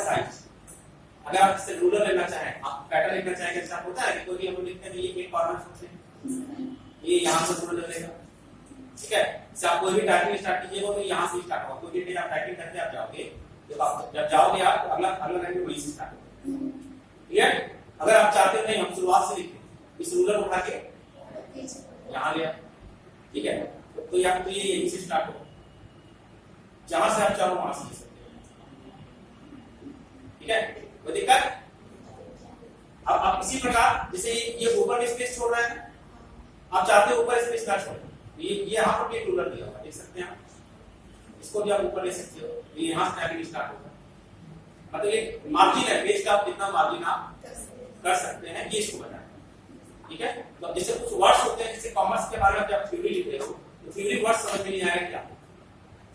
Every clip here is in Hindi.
साइज। अगर आप इससे रूलर लेना चाहें, आप पैटर्न लिखना चाहें, जैसे आप होता है कि कोई भी हम लिखते हैं ये एक कॉर्नर से ये यहाँ से रूलर लेगा, ठीक है। जैसे आप कोई भी टाइपिंग स्टार्ट कीजिएगा तो यहाँ से स्टार्ट होगा, कोई भी आप टाइपिंग करके आप जाओगे, जब जाओगे आप तो अगला अगला लाइन वहीं से स्टार्ट होगा, क्लियर। अगर आप चाहते हो नहीं हम शुरुआत से लिखें, इस रूलर उठा के यहाँ ले, ठीक है, तो यहाँ तो ये यहीं से स्टार्ट होगा, जहां से आप चाहो वहां से ले सकते हो, ठीक है, कोई दिक्कत। अब इसी प्रकार जैसे ये ऊपर में स्पेस छोड़ रहा है, आप चाहते हो ऊपर स्पेस ना छोड़े, ये यहाँ पर भी एक रूलर दिया हुआ देख सकते हैं आप, इसको भी आप ऊपर ले सकते हो, ये यहाँ से टाइपिंग स्टार्ट होगा, मतलब ये मार्जिन है, पेज का आप जितना मार्जिन आप कर सकते हैं, ये इसको बताएं, ठीक है। तो जैसे कुछ वर्ड्स होते हैं, जैसे कॉमर्स के बारे में जब थ्योरी लिख रहे हो तो थ्योरी वर्ड समझ में नहीं आएगा क्या,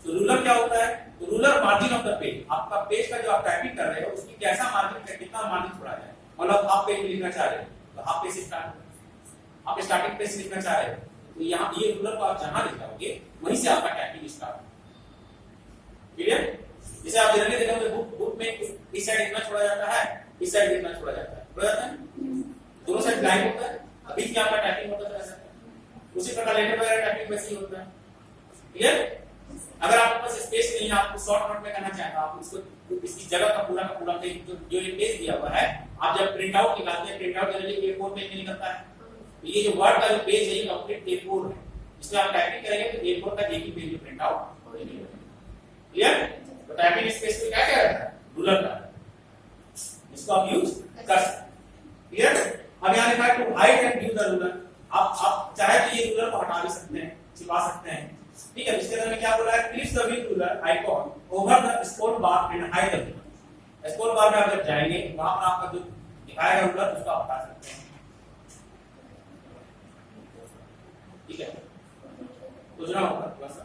तो रूलर क्या होता है, तो ruler margin of the page, आपका पेज का जो आप टाइपिंग कर रहे हो उसकी कैसा मार्जिन है, कितना मार्जिन छोड़ा जाए, मतलब आप पेज लिखना चाह रहे हो तो आप पेज स्टार्ट, आप स्टार्टिंग पेज लिखना चाह रहे हो तो यहाँ ये रूलर को आप जहां लिखाओगे वहीं से आपका टाइपिंग स्टार्ट, क्लियर। जैसे आप जनरली देखोगे बुक में इस साइड इतना छोड़ा जाता है, इस साइड इतना छोड़ा जाता है, दोनों साइड ब्लैंक होता है, अभी क्या आपका टाइपिंग होता है, उसी प्रकार लेटर वगैरह टाइपिंग वैसे ही होता है, क्लियर। अगर आपके पास स्पेस नहीं है, आपको शॉर्ट नोट में करना चाहते हैं, आप इसको इसकी जगह का पूरा पेज जो ये पेज दिया हुआ है, आप जब प्रिंट आउट निकालते हैं, print out generally A4 page में निकलता है, तो ये जो वर्ड का जो पेज है ये कंप्लीट A4 है, इसमें आप टाइपिंग करेंगे तो A4 का एक ही पेज प्रिंट आउट हो जाएगा, क्लियर। तो टाइपिंग स्पेस में क्या रहता है, रूलर का, इसको आप यूज कर सकते हैं, क्लियर। अब यहाँ लिखा है to hide and view the ruler, आप चाहे तो ये रूलर को हटा भी सकते हैं, छिपा सकते हैं, ठीक है। इसके अंदर में क्या बोला है, click the view ruler icon over the scroll bar and hide the ruler, scroll बार में आप जब जाएंगे वहां पर आपका जो दिखाएगा रूलर उसको आप हटा सकते हैं, ठीक है। सोचना होगा थोड़ा सा,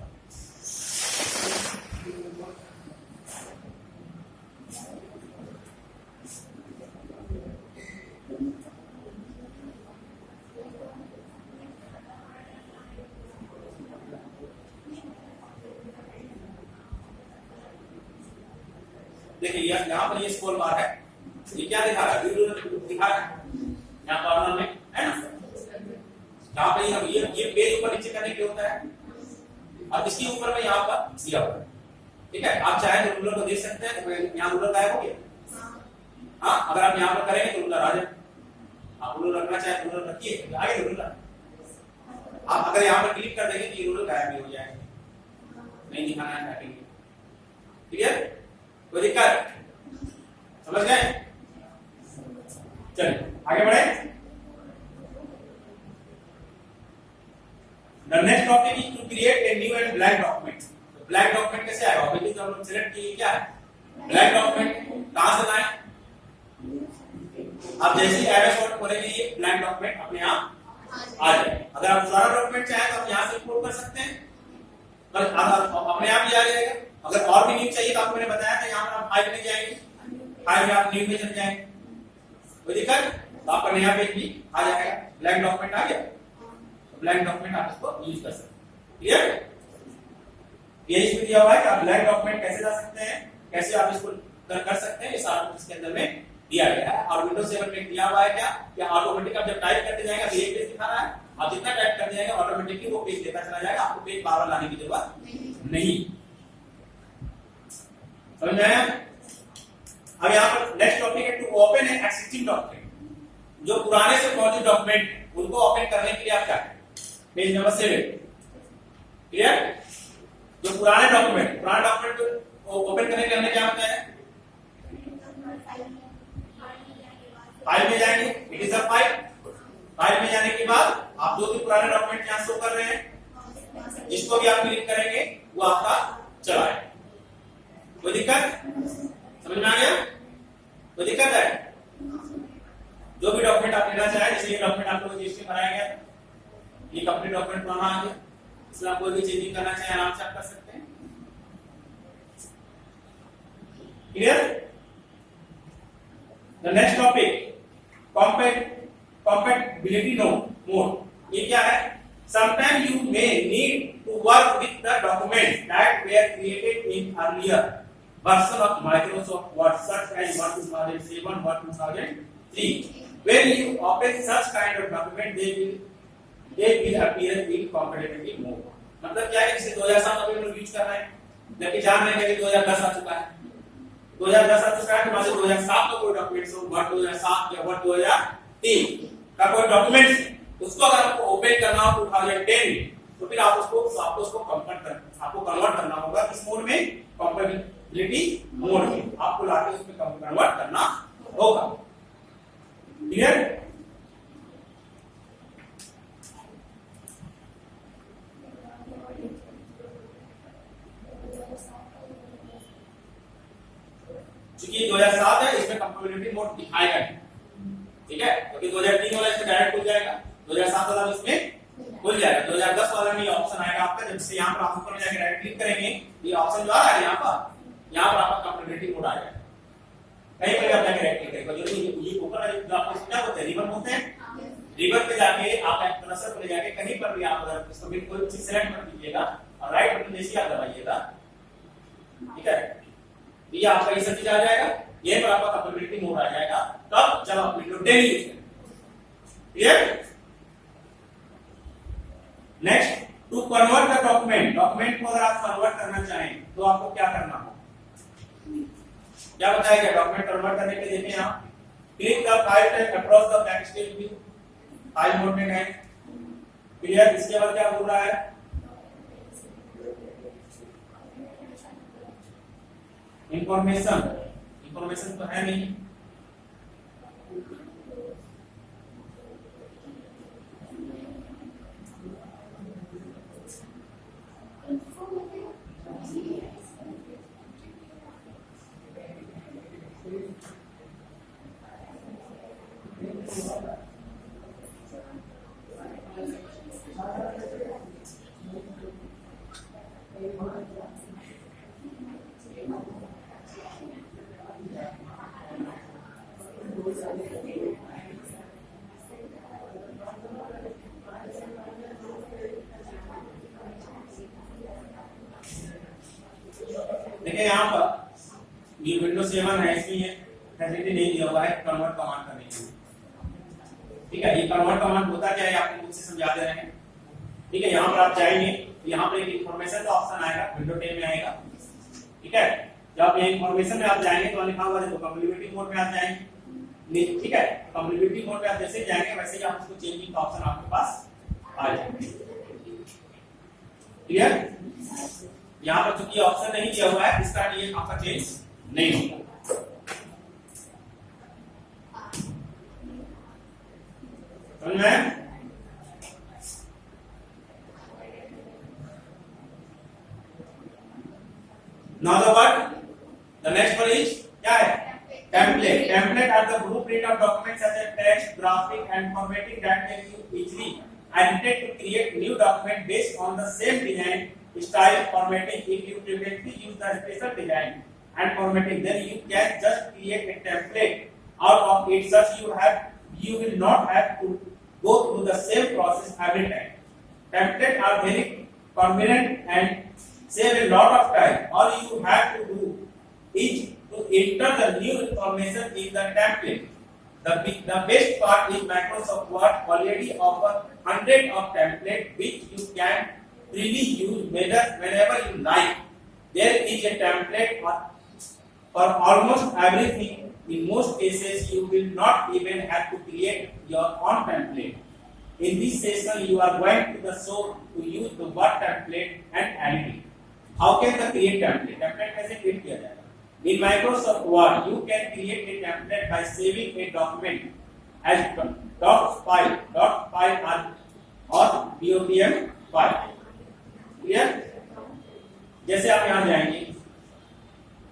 देखिए यहाँ पर ये स्क्रॉल बार है, ये क्या दिखा रहा है, व्यू दिखा रहा है यहाँ कॉर्नर में, है ना, यहाँ पर ये पेज ऊपर नीचे करने के लिए होता है, अब इसके ऊपर में यहाँ पर दिया हुआ है, ठीक है। आप चाहे तो रूलर को देख सकते हैं, तो यहाँ रूलर गायब हो गया, हाँ, अगर आप यहाँ पर करेंगे तो रूलर आ जाए, आप रूलर रखना चाहे तो रूलर रखिए, आगे रूलर, आप अगर यहाँ पर क्लिक कर देंगे तो ये रूलर गायब भी हो जाएगा, नहीं दिखाना है टाइपिंग, क्लियर, कोई दिक्कत, समझ गए। चलिए आगे बढ़े। The next topic is to create a new and blank document. तो blank document कैसे आएगा, ऑब्जेक्टिव जो हम सिलेक्ट किए क्या है, blank document कहां से लाएं, आप जैसे ही एरर शॉर्ट खोलेंगे ये blank document अपने आप आ जाएगा। अगर आप सारा डॉक्यूमेंट चाहें तो आप यहां से इंपोर्ट कर सकते हैं, पर अपने आप ही आ जाएगा। अगर और भी न्यू चाहिए तो आपको मैंने बताया था, यहाँ पर आप फाइल में जाएंगे, फाइल में आप न्यू में चले जाएंगे, कोई दिक्कत, तो आपका नया पेज भी आ जाएगा, ब्लैंक डॉक्यूमेंट आ गया, तो ब्लैंक डॉक्यूमेंट आप इसको यूज कर सकते हैं, क्लियर। ये इसमें दिया हुआ है कि आप ब्लैंक डॉक्यूमेंट कैसे ला सकते हैं, कैसे आप इसको कर सकते हैं, ये सारा कुछ इसके अंदर में दिया गया है। और विंडोज 7 में दिया हुआ है क्या ऑटोमेटिक आप जब टाइप करते जाएगा तो ये पेज दिखा रहा है, आप जितना टाइप करते जाएंगे ऑटोमेटिकली वो पेज देता चला जाएगा, आपको पेज बार बार लाने की जरूरत नहीं, समझ में आया। अब यहाँ पर नेक्स्ट टॉपिक है to open an existing document, जो पुराने से मौजूद डॉक्यूमेंट उनको ओपन करने के लिए आप क्या करें, पेज नंबर 7, क्लियर। जो पुराने डॉक्यूमेंट को ओपन करने के लिए हमने क्या बताया, फाइल में जाएंगे, इट इज अ फाइल में जाने के बाद आप जो भी पुराने डॉक्यूमेंट यहाँ शो कर रहे हैं जिसको भी आप क्लिक करेंगे वो आपका चला है, कोई दिक्कत, समझ में आ गया, कोई दिक्कत है। जो भी डॉक्यूमेंट आप लेना चाहें, जैसे ये डॉक्यूमेंट आपको रजिस्ट्री बनाया गया, ये कंप्लीट डॉक्यूमेंट पुराना आ गया, इसमें आप कोई भी चेंजिंग करना चाहें आराम से आप कर सकते हैं, clear. The next topic compatibility mode, ये क्या है, sometimes you may need to work with the documents that were created in earlier version of Microsoft Word such as Word 2007, Word 2003. When you open such kind of document, they will appear in compatibility mode. मतलब क्या है, जैसे 2007 अभी हम लोग यूज कर रहे हैं, जबकि जान रहे हैं कि 2010 आ चुका है, 2010 आ चुका है, तो मान लो 2007 का कोई डॉक्यूमेंट्स हो, वर्ड 2007 या वर्ड 2003 का कोई डॉक्यूमेंट्स, उसको अगर आपको ओपन करना हो 2010, तो फिर आपको उसको कन्वर्ट करना होगा किस मोड में, कंपैटिबिलिटी मोड में, आपको लाके उसमें कन्वर्ट करना होगा। क्लियर? चूंकि 2007 है, इसमें कंपैटिबिलिटी मोड दिखाएगा, ठीक है, क्योंकि 2003 वाला इसमें डायरेक्ट खुल जाएगा, 2007 वाला इसमें खुल जाएगा, 2010 वाला में ये ऑप्शन आएगा आपका, जब से यहाँ पर आप ऊपर जाकर राइट क्लिक करेंगे, ये ऑप्शन जो आ रहा है यहाँ पर आपका कंपैटिबिलिटी मोड आ जाएगा। कहीं पर आप जाकर राइट क्लिक करेंगे, जरूरी ये ऊपर जो आपको क्या होता है, रिबन होते हैं, रिबन पे जाके आप एक कर्सर पे जाके कहीं पर भी आप अगर इसको भी कोई चीज सिलेक्ट कर लीजिएगा और राइट बटन जैसे आप दबाइएगा, ठीक है, ये आपका ये सब चीज आ जाएगा, ये पर आपका कंपैटिबिलिटी मोड आ जाएगा, तब जब आप विंडो 10 यूज करें। Clear? Next, to convert the document को अगर आप कन्वर्ट करना चाहें तो आपको क्या करना होगा, क्या बताया गया, डॉक्यूमेंट कन्वर्ट करने के लिए देखें आप, click the file type across the backspace view, file mode में गए। क्लियर? इसके बाद क्या बोल रहा है, इंफॉर्मेशन तो है नहीं, देखिए यहाँ पर ये विंडो 7 है, इसमें ये फैसिलिटी नहीं दिया हुआ है कन्वर्ट कमांड करने के लिए, ठीक है, ये कन्वर्ट कमांड होता क्या है आपको मुझसे समझा दे रहे हैं, ठीक है। यहाँ पर आप जाएंगे, यहाँ पर एक इंफॉर्मेशन का ऑप्शन आएगा, विंडो 10 में आएगा, ठीक है, जब ये इंफॉर्मेशन में आप जाएंगे तो लिखा हुआ है देखो कंपैटिबिलिटी मोड में आप जाएंगे, ठीक है, कंपैटिबिलिटी मोड में आप जैसे जाएंगे वैसे ही आप उसको चेंजिंग का ऑप्शन आपके पास आ जाएगा। क्लियर? यहाँ पर चूंकि ऑप्शन नहीं दिया हुआ है, इसका ये आपका चेंज नहीं होगा। समझ में? Now the next one is क्या है, template. Template are the blueprint of documents such as text, graphic and formatting that can be easily edited to create new document based on the same design style formatting. If you previously used the special design and formatting, then you can just create a template out of it, such you will not have to go through the same process every time. Templates are very convenient and save a lot of time. All you have to do is to enter the new information in the template. The best part is Microsoft Word already offers hundreds of templates which you can freely use whenever you like. There is a template for almost everything. In most cases, you will not even have to create your own template. In this session, you are going to show to use the Word template and edit it. How can the create template? Template कैसे create किया जाएगा? In Microsoft Word, you can create a template by saving a document as .file or .bopm file. Clear? जैसे आप यहाँ जाएंगे,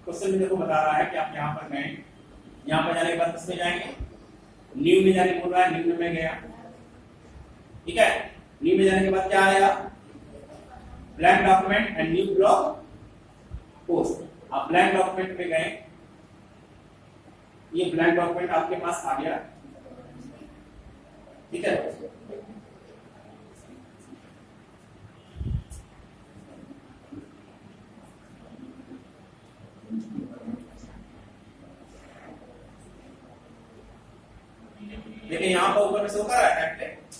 क्वेश्चन में देखो बता रहा है कि आप यहाँ पर गए, यहाँ पर जाने के बाद किसमें जाएंगे, न्यू में जाने बोल रहा है, न्यू में गया, ठीक है, न्यू में जाने के बाद क्या आएगा, blank document and new blog post. आप ब्लैंक डॉक्यूमेंट में गए, ये ब्लैंक डॉक्यूमेंट आपके पास आ गया, ठीक है, देखिए यहाँ पर ऊपर में शो कर रहा है टेम्पलेट।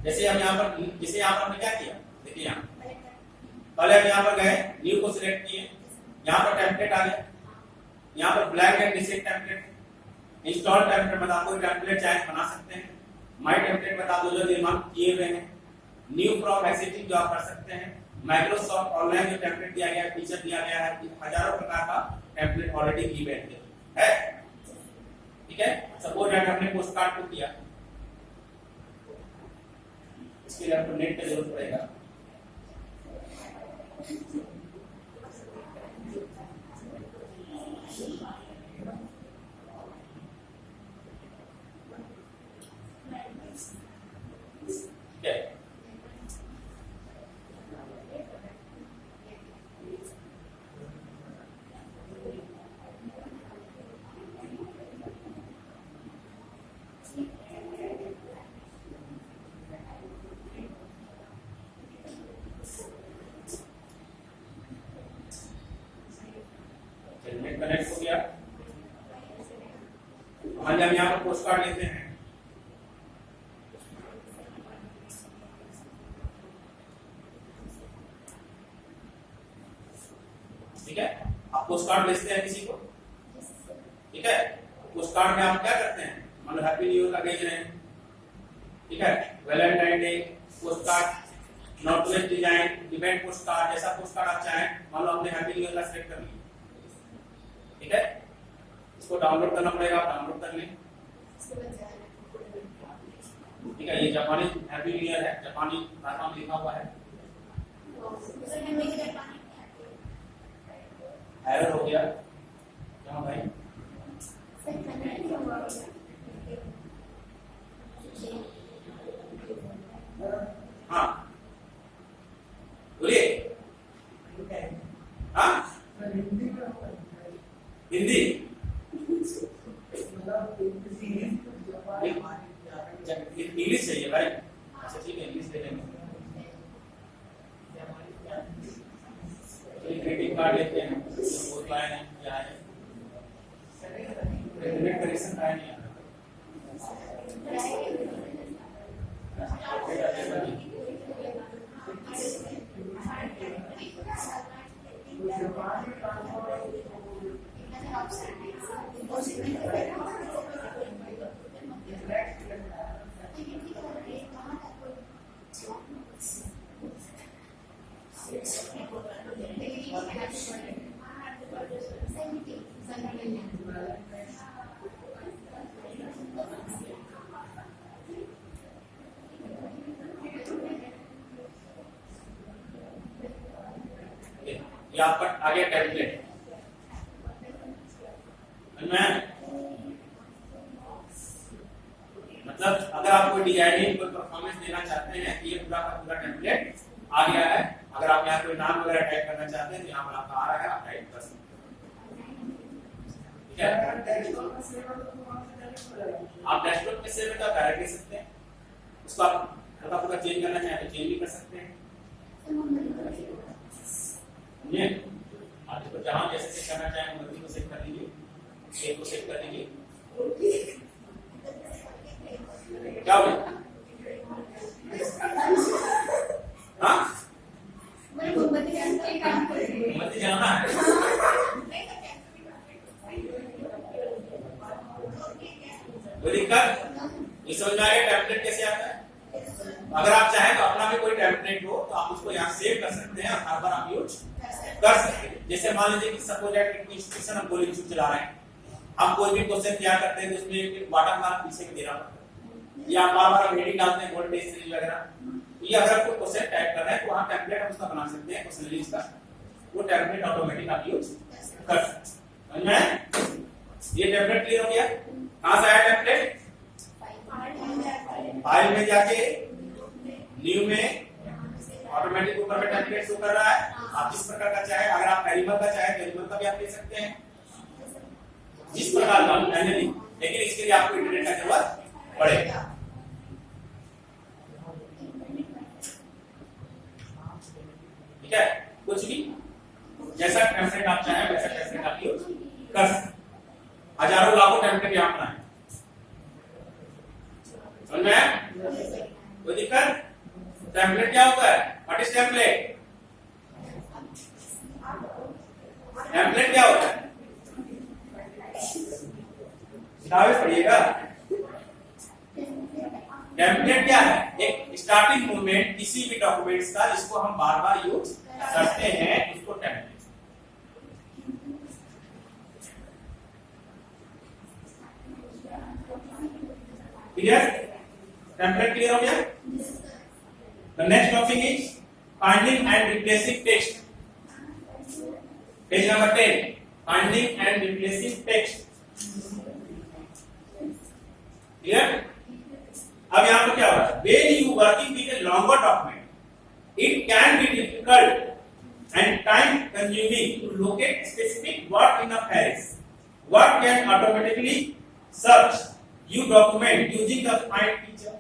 जैसे हम यहाँ पर, जैसे यहाँ पर हमने क्या किया, देखिए यहाँ पहले हम यहाँ पर गए, न्यू को सिलेक्ट किए, यहाँ पर टेम्पलेट आ गया, यहाँ पर blank and dissect template, install template बता, कोई टेम्पलेट चाहे बना सकते हैं, माई टेम्पलेट बता दो जो निर्माण किए हुए हैं, न्यू फ्रॉम एग्जिस्टिंग जो आप कर सकते हैं, माइक्रोसॉफ्ट ऑनलाइन जो टेम्पलेट दिया गया है, फीचर दिया गया है, हजारों प्रकार का टेम्पलेट ऑलरेडी गिवन है। ठीक है, सपोज दैट हमने पोस्ट कार्ड को किया, इसके लिए आपको नेट की जरूरत पड़ेगा। कनेक्ट हो गया। हम यहाँ पर पोस्ट कार्ड लेते हैं, ठीक है, आप पोस्ट कार्ड भेजते हैं किसी को, ठीक है, पोस्ट कार्ड में आप क्या करते हैं, मतलब हैप्पी न्यू ईयर का भेज रहे हैं, ठीक है, Valentine day post card, north design, event post card, जैसा पोस्ट कार्ड आप चाहें, मान लो हमने हैप्पी न्यू ईयर का सिलेक्ट कर लिया, ठीक है, इसको डाउनलोड करना पड़ेगा, आप डाउनलोड कर लें, ठीक है, ये जापानी हैप्पी न्यू ईयर है, जापानी भाषा में लिखा हुआ है, एरर हो गया क्या भाई, हाँ बोलिए, हाँ हिंदी इंग्लिश चाहिए भाई, अच्छा ठीक है इंग्लिश ले लेंगे, ग्रीटिंग कार्ड लेते हैं, वो लाइन है क्या है, रेगुलेट करेक्शन का नहीं है, ये आपका आ गया टेम्पलेट में, मतलब अगर आप कोई डिजाइनिंग कोई परफॉर्मेंस देना चाहते हैं, ये पूरा का पूरा टेम्पलेट आ गया है। अगर आप यहाँ कोई नाम वगैरह टाइप करना चाहते हैं तो यहाँ पर आपका आ रहा है, आप टाइप कर सकते हैं, ठीक है। आप डैशबोर्ड में सेव तो डायरेक्ट ले सकते हैं, उसको आप हल्का फुल्का चेंज करना चाहें तो चेंज भी कर सकते हैं, ये आप इसको जहां जैसे से करना चाहें मर्जी को सेव कर लीजिए, एक को सेव कर लीजिए, क्या हो हाँ मत जाना है, वो दिक्कत ये समझ में आ गया टेम्पलेट कैसे आता है। अगर आप चाहें तो अपना भी कोई टेम्पलेट हो तो आप उसको यहाँ सेव कर सकते हैं और हर बार आप यूज कर सकते हैं। जैसे मान लीजिए कि सपोज दैट इंस्टीट्यूशन हम गोली चला रहे हैं, हम कोई भी क्वेश्चन तैयार करते हैं तो उसमें वाटर मार्क पीछे में देना पड़ता है, या बार बार हेडिंग डालते हैं वोल्टेज सीरीज वगैरह, ये अगर आपको क्वेश्चन टाइप करना है तो वहां टेम्पलेट हम उसका बना सकते हैं क्वेश्चन सीरीज का, वो टेम्पलेट ऑटोमेटिक आप यूज कर सकते हैं। ये टेम्पलेट क्लियर हो गया। कहां से आया टेम्पलेट, फाइल में जाके न्यू में ऑटोमेटिक ऊपर में टेम्पलेट शो कर रहा है। आप जिस प्रकार का चाहे, अगर आप एनिमल का चाहे तो एनिमल का भी आप ले सकते हैं, जिस प्रकार का मैनुअली, लेकिन इसके लिए आपको इंटरनेट का जरूरत पड़ेगा। ठीक है, कुछ भी जैसा टेम्पलेट आप चाहें वैसा टेम्पलेट आप यूज कर सकते हैं। हजारों लाखों टेम्पलेट यहाँ पर आए, दिक्कत? टेम्पलेट क्या होता है? What is template? टेम्पलेट क्या होता है? किताबें पढ़िएगा। टेम्पलेट क्या है? एक स्टार्टिंग मूवमेंट किसी भी डॉक्यूमेंट्स का जिसको हम बार बार यूज करते हैं उसको टेम्पलेट। क्लियर? टेम्पलेट क्लियर हो गया? The next topic is finding and replacing text. Page number 10. Finding and replacing text. Clear? अब यहाँ पर क्या हो रहा है? When you working with a longer document, it can be difficult and time consuming to locate specific word in a phrase. Word can automatically search you document using the find feature,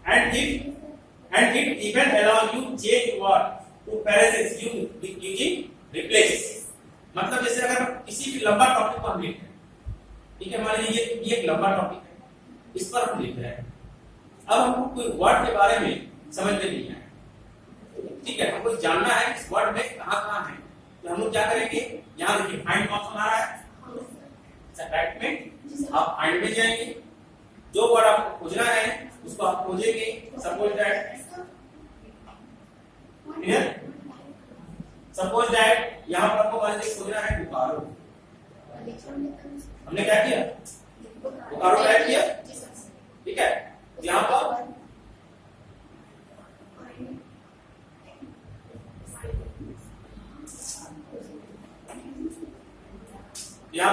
and it even allow you change word to phrases using replace. मतलब जैसे अगर किसी भी लंबा टॉपिक को हम लिख रहे हैं, ठीक है, मान लीजिए ये एक लंबा टॉपिक है, इस पर हम लिख रहे हैं। अब हमको कोई वर्ड के बारे में समझ में नहीं आया, ठीक है, हमको जानना है इस वर्ड में कहाँ है, तो हम लोग क्या करेंगे? यहाँ देखिए फाइंड ऑप्शन आ रहा है, राइट में आप फाइंड में जाएंगे, जो वर्ड आपको खोजना है उसको आप खोजेंगे। सपोज दैट यहाँ पर आपको मान लीजिए खोजना है बोकारो। हमने क्या किया? बोकारो टाइप किया, ठीक है। यहाँ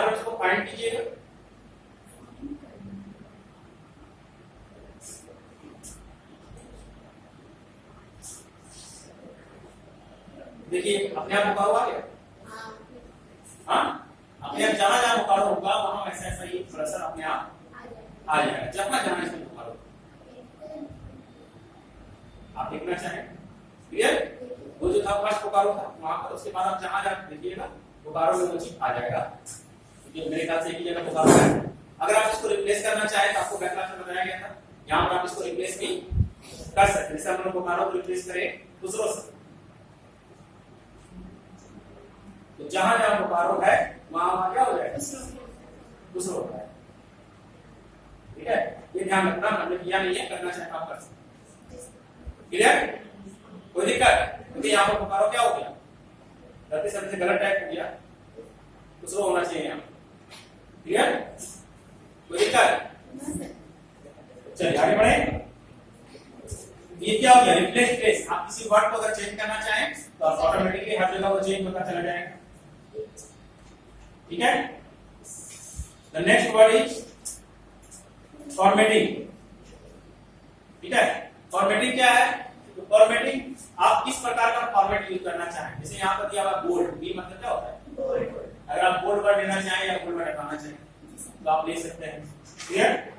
पर इसको फाइंड कीजिएगा। देखिए अपने आप बोकारो आ गया। हाँ, अपने आप जहां बोकारो होगा वहां वैसा ऐसा ही प्रेशर अपने आप आ जाएगा। जहां जहां इसमें बोकारो आप देखना चाहें, क्लियर? वो जो था फर्स्ट बोकारो था वहां पर, उसके बाद आप जहां देखिएगा बोकारो में वो चीज आ जाएगा। क्योंकि मेरे ख्याल से एक ही जगह बोकारो है। अगर आप इसको रिप्लेस करना चाहें तो आपको बैक क्लास में बताया गया था, यहाँ पर आप इसको रिप्लेस भी कर सकते हैं। जैसे हम लोग बोकारो को रिप्लेस करें दूसरों से, तो जहां जहां बोकारो है वहां क्या हो जाएगा? दूसरा होता है, ठीक है। ये ध्यान रखना, हमने किया नहीं है, करना चाहे आप कर सकते। क्लियर? कोई दिक्कत? क्योंकि यहाँ पर बोकारो क्या हो गया? गलती से गलत टाइप हो गया, दूसरा होना चाहिए यहाँ। क्लियर? कोई दिक्कत? चलिए आगे बढ़े। ये क्या हो गया? Replace text. आप किसी वर्ड को अगर चेंज करना चाहें तो आप ऑटोमेटिकली हर जगह वो चेंज होता चला जाएगा, ठीक है। The next word is formatting, ठीक है। फॉर्मेटिंग क्या है? तो फॉर्मेटिंग आप किस प्रकार का फॉर्मेट यूज करना चाहें। जैसे यहाँ पर दिया हुआ बोल्ड, बी मतलब क्या होता है? बोल्ड। अगर आप बोल्ड वर्ड लेना चाहें या बोल्ड वर्ड हटाना चाहें तो आप ले सकते हैं। क्लियर?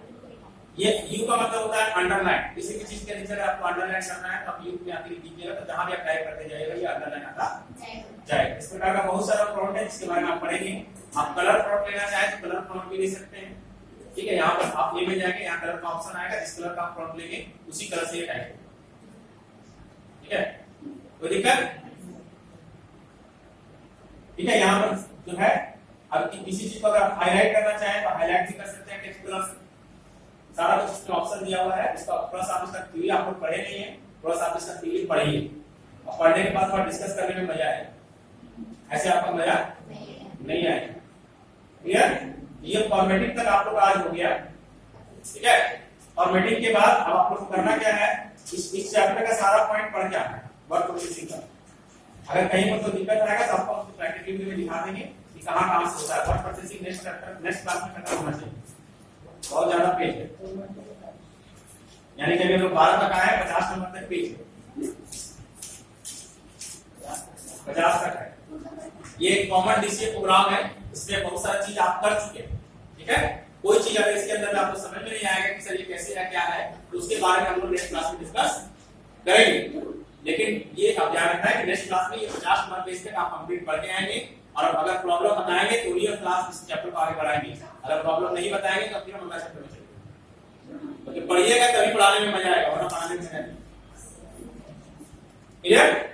ये यू का मतलब होता है अंडरलाइन। किसी भी चीज के नीचे अगर आपको अंडरलाइन करना है तो आप यू में आखिर कीजिएगा, तो जहां भी आप टाइप करते जाइएगा ये अंडरलाइन आता जाएगा। इस प्रकार का बहुत सारा फॉन्ट है जिसके बारे में आप पढ़ेंगे। आप कलर फॉन्ट लेना चाहें तो कलर फॉन्ट भी ले सकते हैं, ठीक है। यहाँ पर आप ये में जाएंगे, यहाँ कलर का ऑप्शन आएगा, जिस कलर का आप फॉन्ट लेंगे उसी कलर से ये टाइप, ठीक है। कोई दिक्कत? ठीक है। यहाँ पर जो है अब किसी चीज को अगर आप हाईलाइट करना चाहें तो हाईलाइट भी कर सकते हैं टेक्स्ट कलर से। सारा कुछ इसमें ऑप्शन दिया हुआ है। इसका प्लस आप इसका थ्योरी आप लोग पढ़े नहीं है, प्लस आप इसका थ्योरी पढ़िए और पढ़ने के बाद थोड़ा डिस्कस करने में मजा आएगा, ऐसे आपका मजा नहीं आएगा। क्लियर? ये फॉर्मेटिंग तक आप लोग आज हो गया, ठीक है। फॉर्मेटिंग के बाद अब आप लोग को करना क्या है? इस चैप्टर का सारा पॉइंट पढ़ के आना है वर्ड प्रोसेसिंग का। अगर कहीं पर कोई दिक्कत आएगा तो आपको प्रैक्टिकली में दिखा देंगे कि कहां से होता है। वर्ड प्रोसेसिंग नेक्स्ट क्लास में खत्म होना चाहिए, बहुत ज्यादा पेज है, यानी कि अगर लोग 12 तक आए 50 नंबर तक पेज है, 50 तक है। ये एक कॉमन डीसीए प्रोग्राम है, इसमें बहुत सारी चीज आप कर चुके हैं, ठीक है। कोई चीज अगर इसके अंदर आपको समझ में नहीं आएगा कि सर ये कैसे है क्या है, तो उसके बारे में हम लोग नेक्स्ट क्लास में डिस्कस करेंगे। लेकिन ये आप ध्यान रखना है कि नेक्स्ट क्लास में ये 50 नंबर पेज तक आप कंप्लीट पढ़ के आएंगे, और अगर प्रॉब्लम बताएंगे तो रियल क्लास इस चैप्टर को आगे बढ़ाएंगे। अगर प्रॉब्लम नहीं बताएंगे तो फिर हम अगला चैप्टर में चलेंगे। तो पढ़िएगा तभी पढ़ाने में मजा आएगा, वरना पढ़ाने में मजा नहीं। क्लियर?